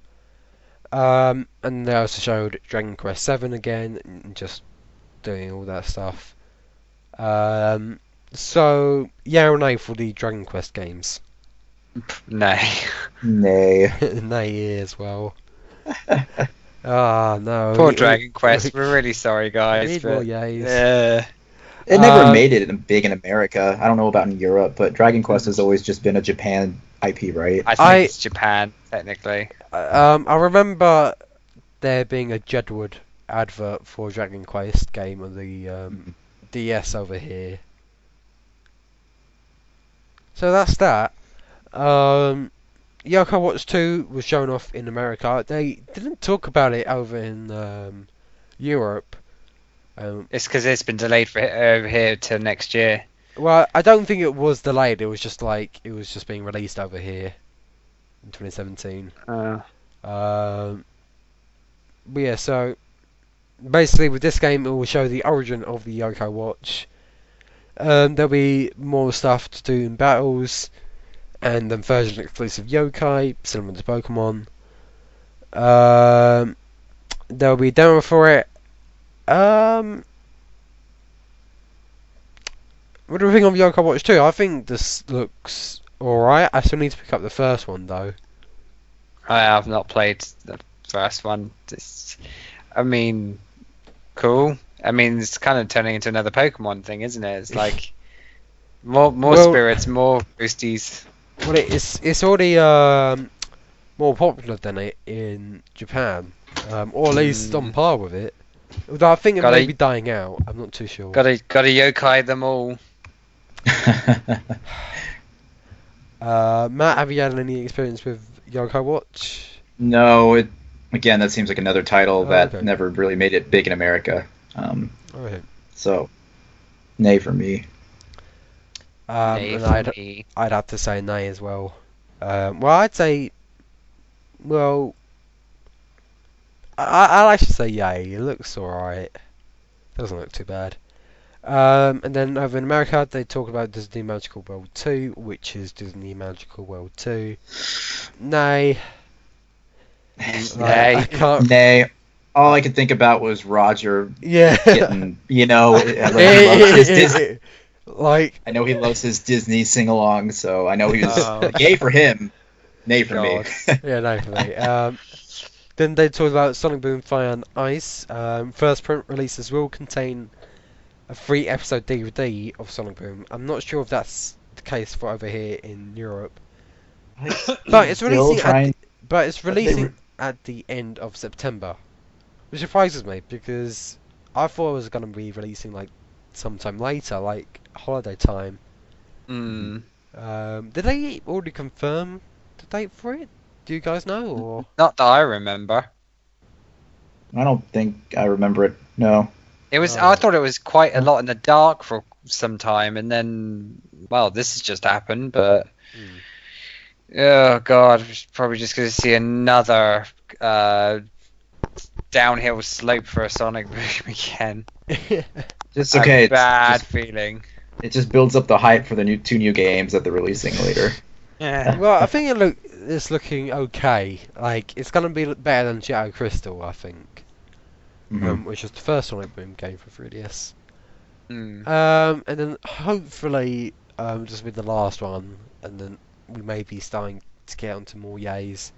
And they also showed Dragon Quest 7 again, and just doing all that stuff. So, yeah or nay for the Dragon Quest games? Nay. Nay. Nay as well. Ah, no. Poor Dragon Quest. We're really sorry, guys. Need more yays. Yeah. It never made it big in America. I don't know about in Europe, but Dragon Quest has always just been a Japan IP, right? I think it's Japan, technically. I remember there being a Jedward advert for Dragon Quest game on the DS over here. So that's that. Yoko Watch 2 was shown off in America. They didn't talk about it over in Europe. It's because it's been delayed for over here till next year. Well, I don't think it was delayed. It was just being released over here in 2017. But yeah, so basically with this game, it will show the origin of the Yoko Watch. There'll be more stuff to do in battles, and then version exclusive yokai, similar to Pokemon. There'll be a demo for it. What do we think of Yoko Watch 2? I think this looks alright. I still need to pick up the first one though. I have not played the first one. I mean, cool. I mean, it's kind of turning into another Pokemon thing, isn't it? It's like more spirits, more boosties. Well, it's already more popular than it in Japan, or at least on par with it. Although I think it may be dying out. I'm not too sure. Gotta yokai them all. Matt, have you had any experience with Yoko Watch? No, again, that seems like another title that okay. never really made it big in America. Okay. So, nay for me. Nay And for me. I'd have to say nay as well. Well, I'd say, well, I'll actually say yay. It looks alright. Doesn't look too bad. And then over in America, they talk about Disney Magical World 2, which is Disney Magical World 2. Nay. Nay. I can't. Nay. All I could think about was Roger Yeah. getting, Like, I know he loves his Disney sing-along, so I know he was yay for him, nay for me. Yeah, nay for me. Then they talked about Sonic Boom Fire and Ice. First print releases will contain a 3-episode DVD of Sonic Boom. I'm not sure if that's the case for over here in Europe. But it's releasing at the end of September, which surprises me because I thought it was going to be releasing like sometime later, like holiday time. Did they already confirm the date for it? Do you guys know, or Not that I remember. I don't think I remember it. No. It was. I thought it was quite a lot in the dark for some time, and then, well, this has just happened. But oh god, we're probably just going to see another downhill slope for a Sonic Boom again. It's okay. Bad feeling. It just builds up the hype for the two new games that they're releasing later. Yeah. Well, I think it's looking okay. Like, it's gonna be better than Shadow Crystal, I think, which is the first Sonic Boom game for 3DS. And then hopefully, just with the last one, and then we may be starting to get onto more yays.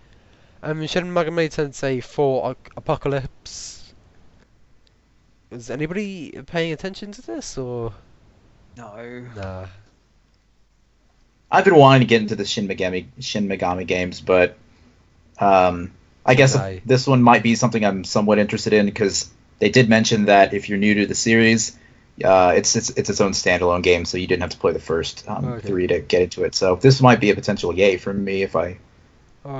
Shin Megami Tensei 4 Apocalypse. Is anybody paying attention to this, or No. nah? I've been wanting to get into the Shin Megami games, but I guess this one might be something I'm somewhat interested in because they did mention that if you're new to the series, it's its own standalone game, so you didn't have to play the first 3 to get into it. So this might be a potential yay for me if I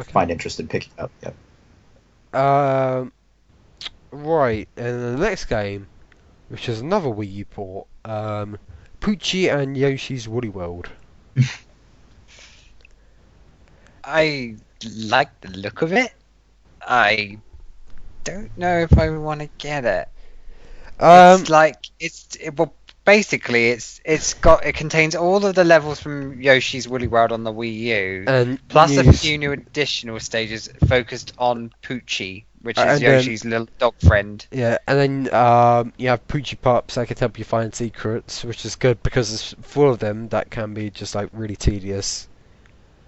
find interest in picking up. Yep. Right, and the next game which is another Wii U port. Poochie and Yoshi's Woolly World. I like the look of it. I don't know if I want to get it. It's like well, basically it contains all of the levels from Yoshi's Woolly World on the Wii U, and plus a news. few new additional stages focused on Poochie, which is And Yoshi's little dog friend. Yeah, and then you have Poochie Pops that can help you find secrets, which is good because there's full of them that can be just like really tedious.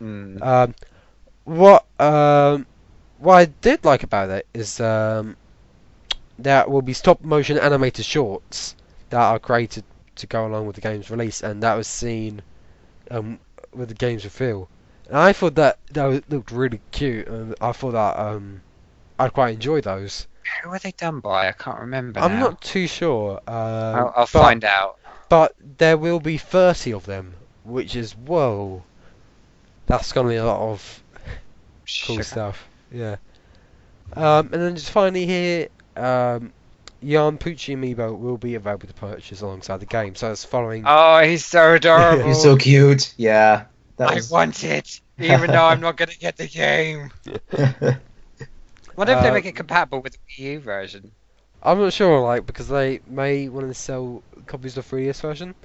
Mm. What I did like about it is there will be stop motion animated shorts that are created to go along with the game's release, and that was seen with the game's reveal. And I thought that looked really cute, and I thought that I'd quite enjoy those. Who are they done by? I can't remember. I'm now. not too sure. I'll find out. But there will be 30 of them, which is whoa. That's gonna be a lot of cool Sugar. stuff. Yeah. And then just finally here, Yarn Poochie amiibo will be available to purchase alongside the game. So it's following. Oh, he's so adorable. He's so cute. Yeah. I want it, even though I'm not gonna get the game. What if they make it compatible with the Wii U version? I'm not sure, like, because they may want to sell copies of the 3DS version.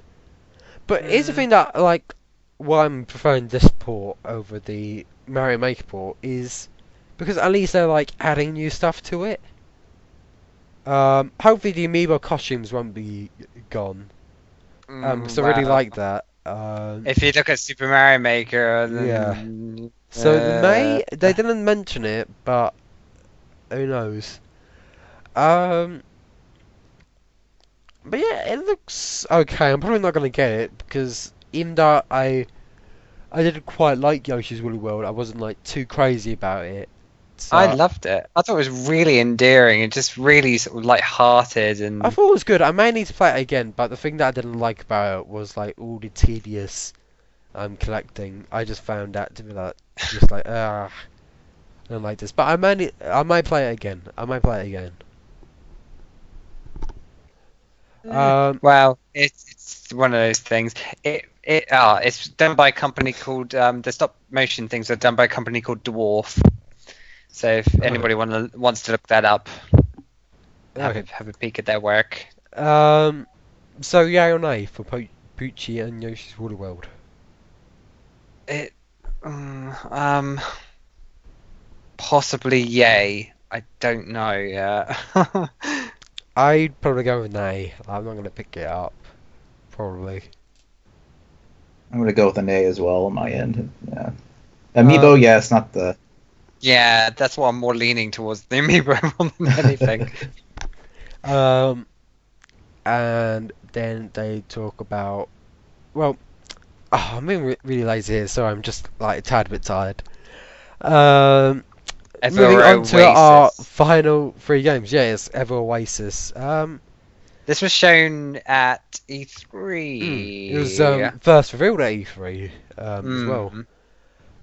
But here's the thing that, like, why I'm preferring this port over the Mario Maker port is because at least they're like adding new stuff to it. Hopefully the amiibo costumes won't be gone. Because I really like that. If you look at Super Mario Maker, then Yeah. So they didn't mention it, but who knows? But yeah, it looks okay. I'm probably not gonna get it because even though I didn't quite like Yoshi's Woolly World, I wasn't like too crazy about it. So I loved it. I thought it was really endearing and just really sort of light-hearted and. I thought it was good. I may need to play it again, but the thing that I didn't like about it was like all the tedious collecting. I just found that to be like just like I don't like this. But I might play it again. I might play it again. Well, it's one of those things. It's done by a company called the stop motion things are done by a company called Dwarf. So if anybody wants to look that up, have a peek at their work. So yay or nay for Poochie and Yoshi's Woolly World? Possibly yay. I don't know yet. I'd probably go with nay. I'm not gonna pick it up. Probably. I'm gonna go with an A as well on my end. Yeah. Amiibo, yes, not the. Yeah, that's what I'm more leaning towards, the amiibo more than anything. And then they talk about, well, I'm being really lazy here, so I'm just like a tad bit tired. Moving on to our final 3 games. Yeah, it's Ever Oasis. This was shown at E3. It was first revealed at E3 as well.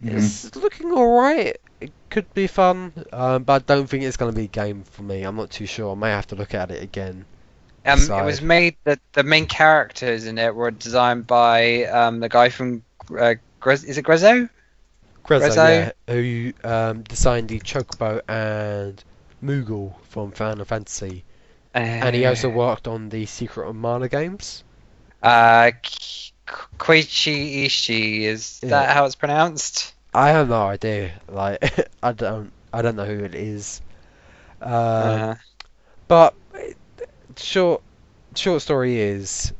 It's looking alright. It could be fun, but I don't think it's going to be a game for me. I'm not too sure. I may have to look at it again. It was made that the main characters in it were designed by the guy from is it Grezzo? Grezzo, yeah, who designed the Chocobo and Moogle from Final Fantasy. And he also worked on the Secret of Mana games. Koichi Ishii, is that how it's pronounced? I have no idea. Like I don't know who it is. But short story is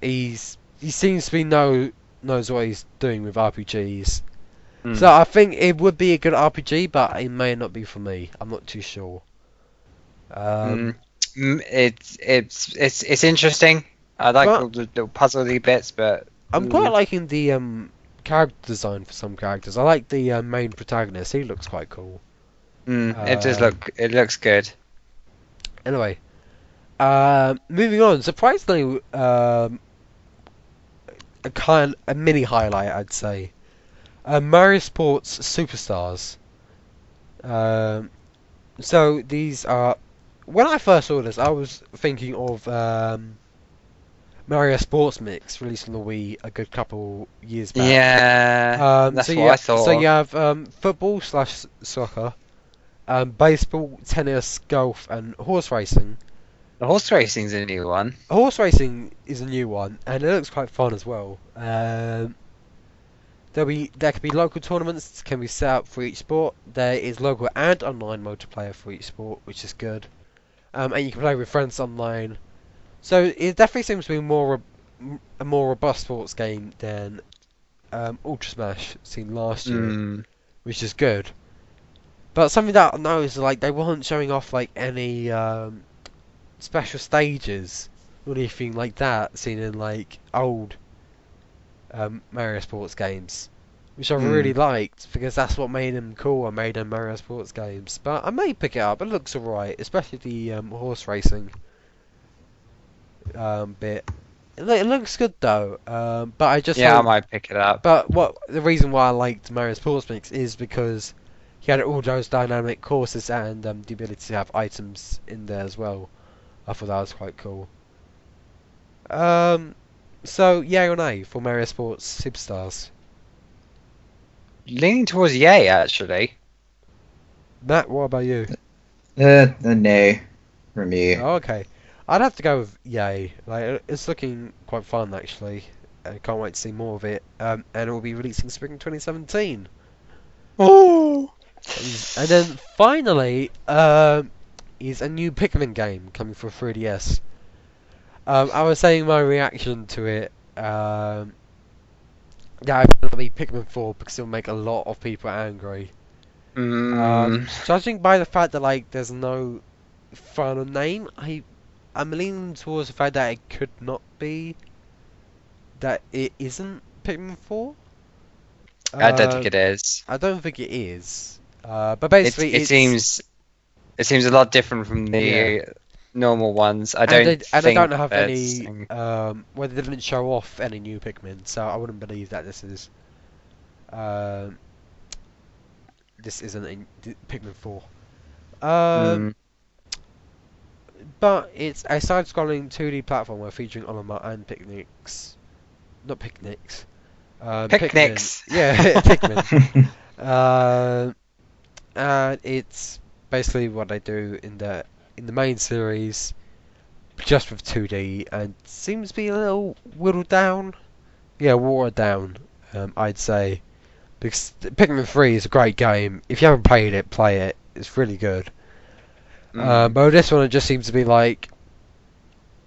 he seems to be knows what he's doing with RPGs. So I think it would be a good RPG, but it may not be for me. I'm not too sure. It's interesting. I like all the little puzzly bits, but I'm quite liking the character design for some characters. I like the main protagonist. He looks quite cool. It does look. It looks good. Anyway, moving on. Surprisingly, a mini highlight, I'd say. Mario Sports Superstars. So these are when I first saw this, I was thinking of Mario Sports Mix released on the Wii a good couple years back. Yeah, that's what I So thought you of. have football slash soccer, baseball, tennis, golf, and horse racing. The horse racing's a new one. Horse racing is a new one, and it looks quite fun as well. There could be local tournaments can be set up for each sport. There is local and online multiplayer for each sport, which is good. And you can play with friends online. So it definitely seems to be a more robust sports game than Ultra Smash seen last year, which is good. But something that I know is like they weren't showing off like any special stages or anything like that seen in like old Mario Sports games, which I really liked because that's what made them cool and made them Mario Sports games. But I may pick it up. It looks alright, especially the horse racing bit. It looks good though. But I just Yeah, I hope, might pick it up. But the reason why I liked Mario Sports Mix is because he had all those dynamic courses and the ability to have items in there as well. I thought that was quite cool. So yay or nay for Mario Sports Superstars? Leaning towards yay, actually. Matt, what about you? A nay for me. Oh, okay, I'd have to go with yay. Like it's looking quite fun actually. I can't wait to see more of it. And it will be releasing spring 2017. Oh. And then finally, is a new Pikmin game coming for 3DS. I was saying my reaction to it. Yeah, it's gonna be Pikmin 4 because it'll make a lot of people angry. Judging by the fact that like there's no final name, I'm leaning towards the fact that it could not be. That it isn't Pikmin 4. I don't think it is. I don't think it is. But basically, It seems a lot different from the normal ones. I don't have there's- any. Well, they didn't show off any new Pikmin, so I wouldn't believe that this is. This isn't Pikmin 4. But it's a side-scrolling 2D platformer featuring Olimar and picnics. Not picnics. Picnics. Pikmin. Yeah, Pikmin. And it's basically what they do in the main series, just with 2D, and seems to be a little whittled down. Yeah, watered down, I'd say. Because Pikmin 3 is a great game. If you haven't played it, play it. It's really good. But with this one, it just seems to be like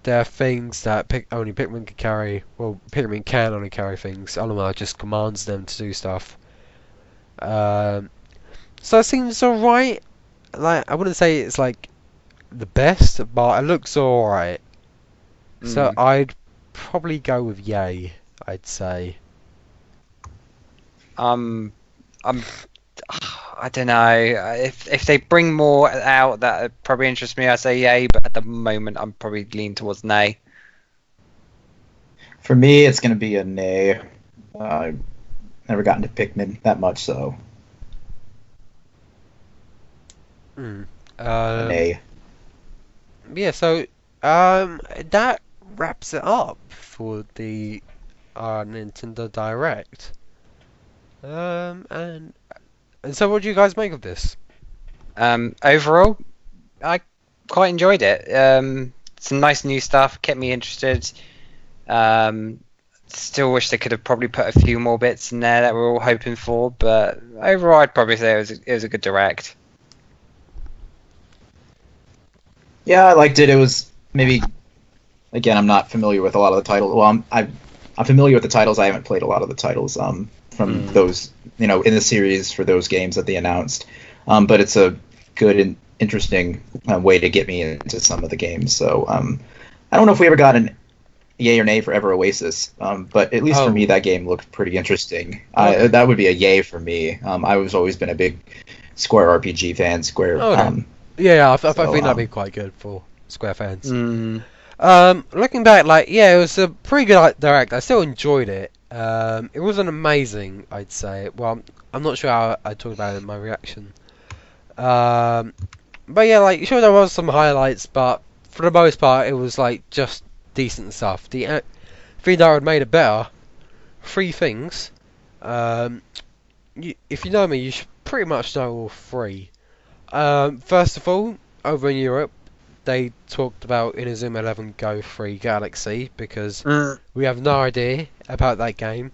there are things that only Pikmin can carry. Well, Pikmin can only carry things. Olimar just commands them to do stuff. So it seems alright. Like I wouldn't say it's like the best, but it looks alright. So I'd probably go with yay. I'd say. I don't know. If they bring more out, that would probably interest me. I say yay, but at the moment, I'm probably leaning towards nay. For me, it's going to be a nay. I've never gotten to Pikmin that much, so a nay. Yeah, so that wraps it up for the Nintendo Direct. And so what do you guys make of this? Overall, I quite enjoyed it. Some nice new stuff, kept me interested. Still wish they could have probably put a few more bits in there that we're all hoping for, but overall, I'd probably say it was a good direct. Yeah, I liked it. It was maybe, again, I'm not familiar with a lot of the titles. Well, I'm familiar with the titles. I haven't played a lot of the titles from those, in the series for those games that they announced. But it's a good and interesting way to get me into some of the games. So I don't know if we ever got an yay or nay for Ever Oasis, but at least for me, that game looked pretty interesting. That would be a yay for me. I've always been a big Square RPG fan. I think that'd be quite good for Square fans. Looking back, it was a pretty good direct. I still enjoyed it. It wasn't amazing, I'd say. Well, I'm not sure how I talked about it in my reaction. But But yeah, like sure there was some highlights, but for the most part it was like just decent stuff. The thing that would made it better, three things. Um, if you know me, you should pretty much know all three. First of all, over in Europe, they talked about Inazuma 11 Go 3 Galaxy because we have no idea about that game.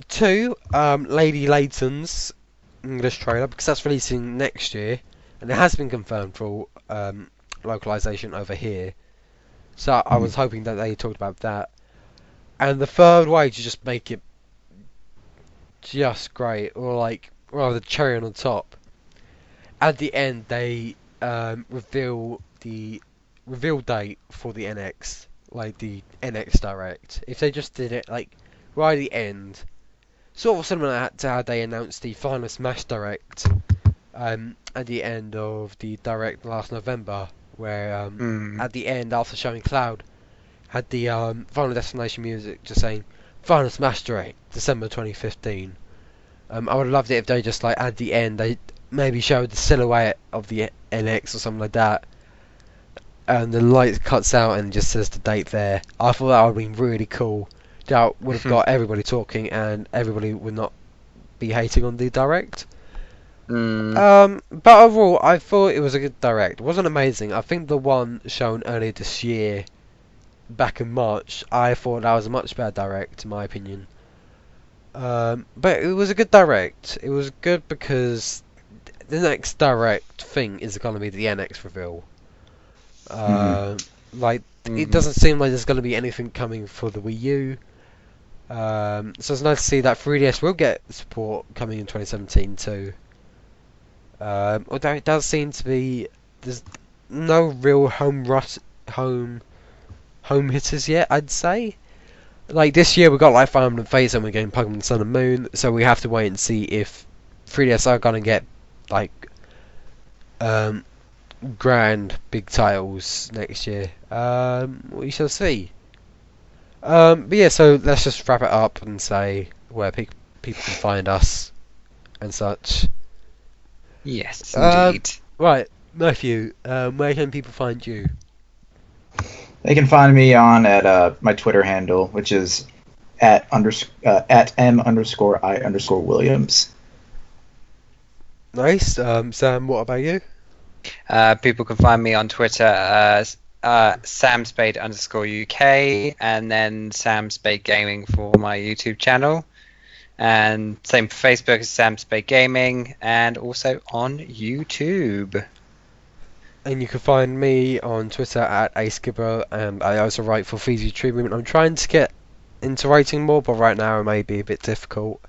Two, Lady Layton's English trailer because that's releasing next year, and it has been confirmed for localization over here. So I was hoping that they talked about that. And the third way to just make it just great, or like rather cherry on the top. At the end, they reveal the reveal date for the NX, like the NX Direct. If they just did it like right at the end, sort of similar to how they announced the final Smash Direct at the end of the Direct last November, where at the end after showing Cloud, had the Final Destination music just saying Final Smash Direct December 2015. I would have loved it if they just like at the end they maybe showed the silhouette of the NX or something like that, and the light cuts out and just says the date there. I thought that would have been really cool. That would have got everybody talking and everybody would not be hating on the Direct. But overall, I thought it was a good Direct. It wasn't amazing. I think the one shown earlier this year, back in March, I thought that was a much better Direct in my opinion. But it was a good Direct. It was good because the next Direct thing is going to be the NX reveal. It doesn't seem like there's going to be anything coming for the Wii U. So it's nice to see that 3DS will get support coming in 2017 too. Although it does seem to be there's no real home hitters yet, I'd say. Like this year we got like Fire Emblem Fates and we're getting Pokemon Sun and Moon, so we have to wait and see if 3DS are gonna get like grand big titles next year. We shall see. But yeah, so let's just wrap it up and say where people can find us and such. Yes, indeed. Right, Matthew, where can people find you? They can find me on at my Twitter handle, which is at m_i_Williams. Nice. Sam, what about you? People can find me on Twitter as Sam Spade _UK, and then Sam Spade Gaming for my YouTube channel. And same for Facebook as Sam Spade Gaming, and also on YouTube. And you can find me on Twitter at askibber, and I also write for VGTribune. I'm trying to get into writing more, but right now it may be a bit difficult.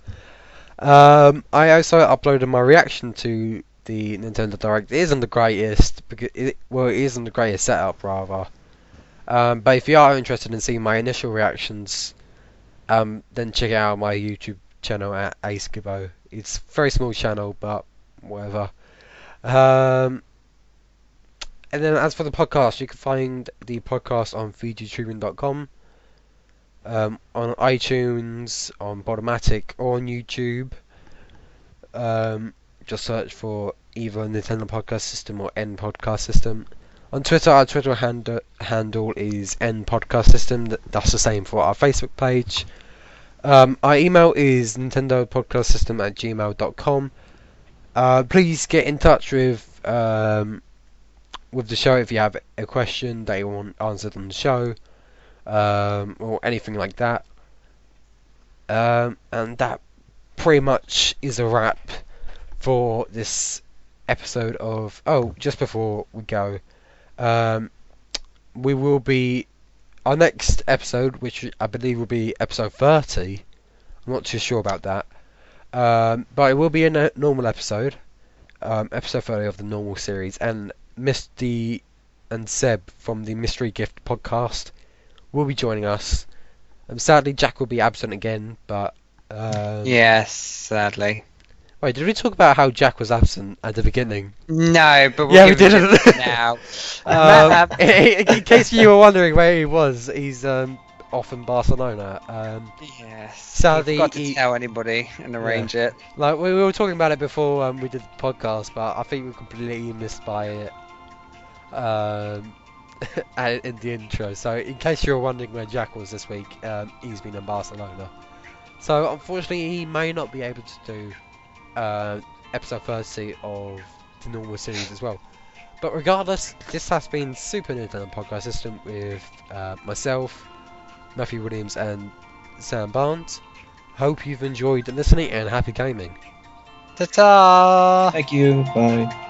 I also uploaded my reaction to the Nintendo Direct. It isn't the greatest, because it isn't the greatest setup, rather. But if you are interested in seeing my initial reactions, then check out my YouTube channel at askibbo. It's a very small channel, but whatever. And then as for the podcast, you can find the podcast on VGTribune.com, on iTunes, on Podomatic, or on YouTube. Just search for either Nintendo Podcast System or N Podcast System. On Twitter, our Twitter handle is N Podcast System. That's the same for our Facebook page. Our email is nintendopodcastsystem@gmail.com. Please get in touch with the show if you have a question that you want answered on the show, or anything like that. And that pretty much is a wrap for this episode of... Oh, just before we go, we will be... Our next episode, which I believe will be episode 30, I'm not too sure about that, but it will be a normal episode, episode 30 of the normal series, and Misty and Seb from the Mystery Gift podcast will be joining us. Sadly, Jack will be absent again, but... Yes, sadly. Wait, did we talk about how Jack was absent at the beginning? No, but Yeah, we'll we give didn't. it now. In case you were wondering where he was, he's off in Barcelona. Yes. Sadly, He forgot to tell anybody and arrange it. Like we were talking about it before we did the podcast, but I think we completely missed by it in the intro. So in case you're wondering where Jack was this week, he's been in Barcelona. So unfortunately, he may not be able to do episode 30 of the normal series as well. But regardless, this has been Super Nintendo Podcast System with myself, Matthew Williams, and Sam Barnes. Hope you've enjoyed listening and happy gaming. Ta-ta! Thank you. Bye.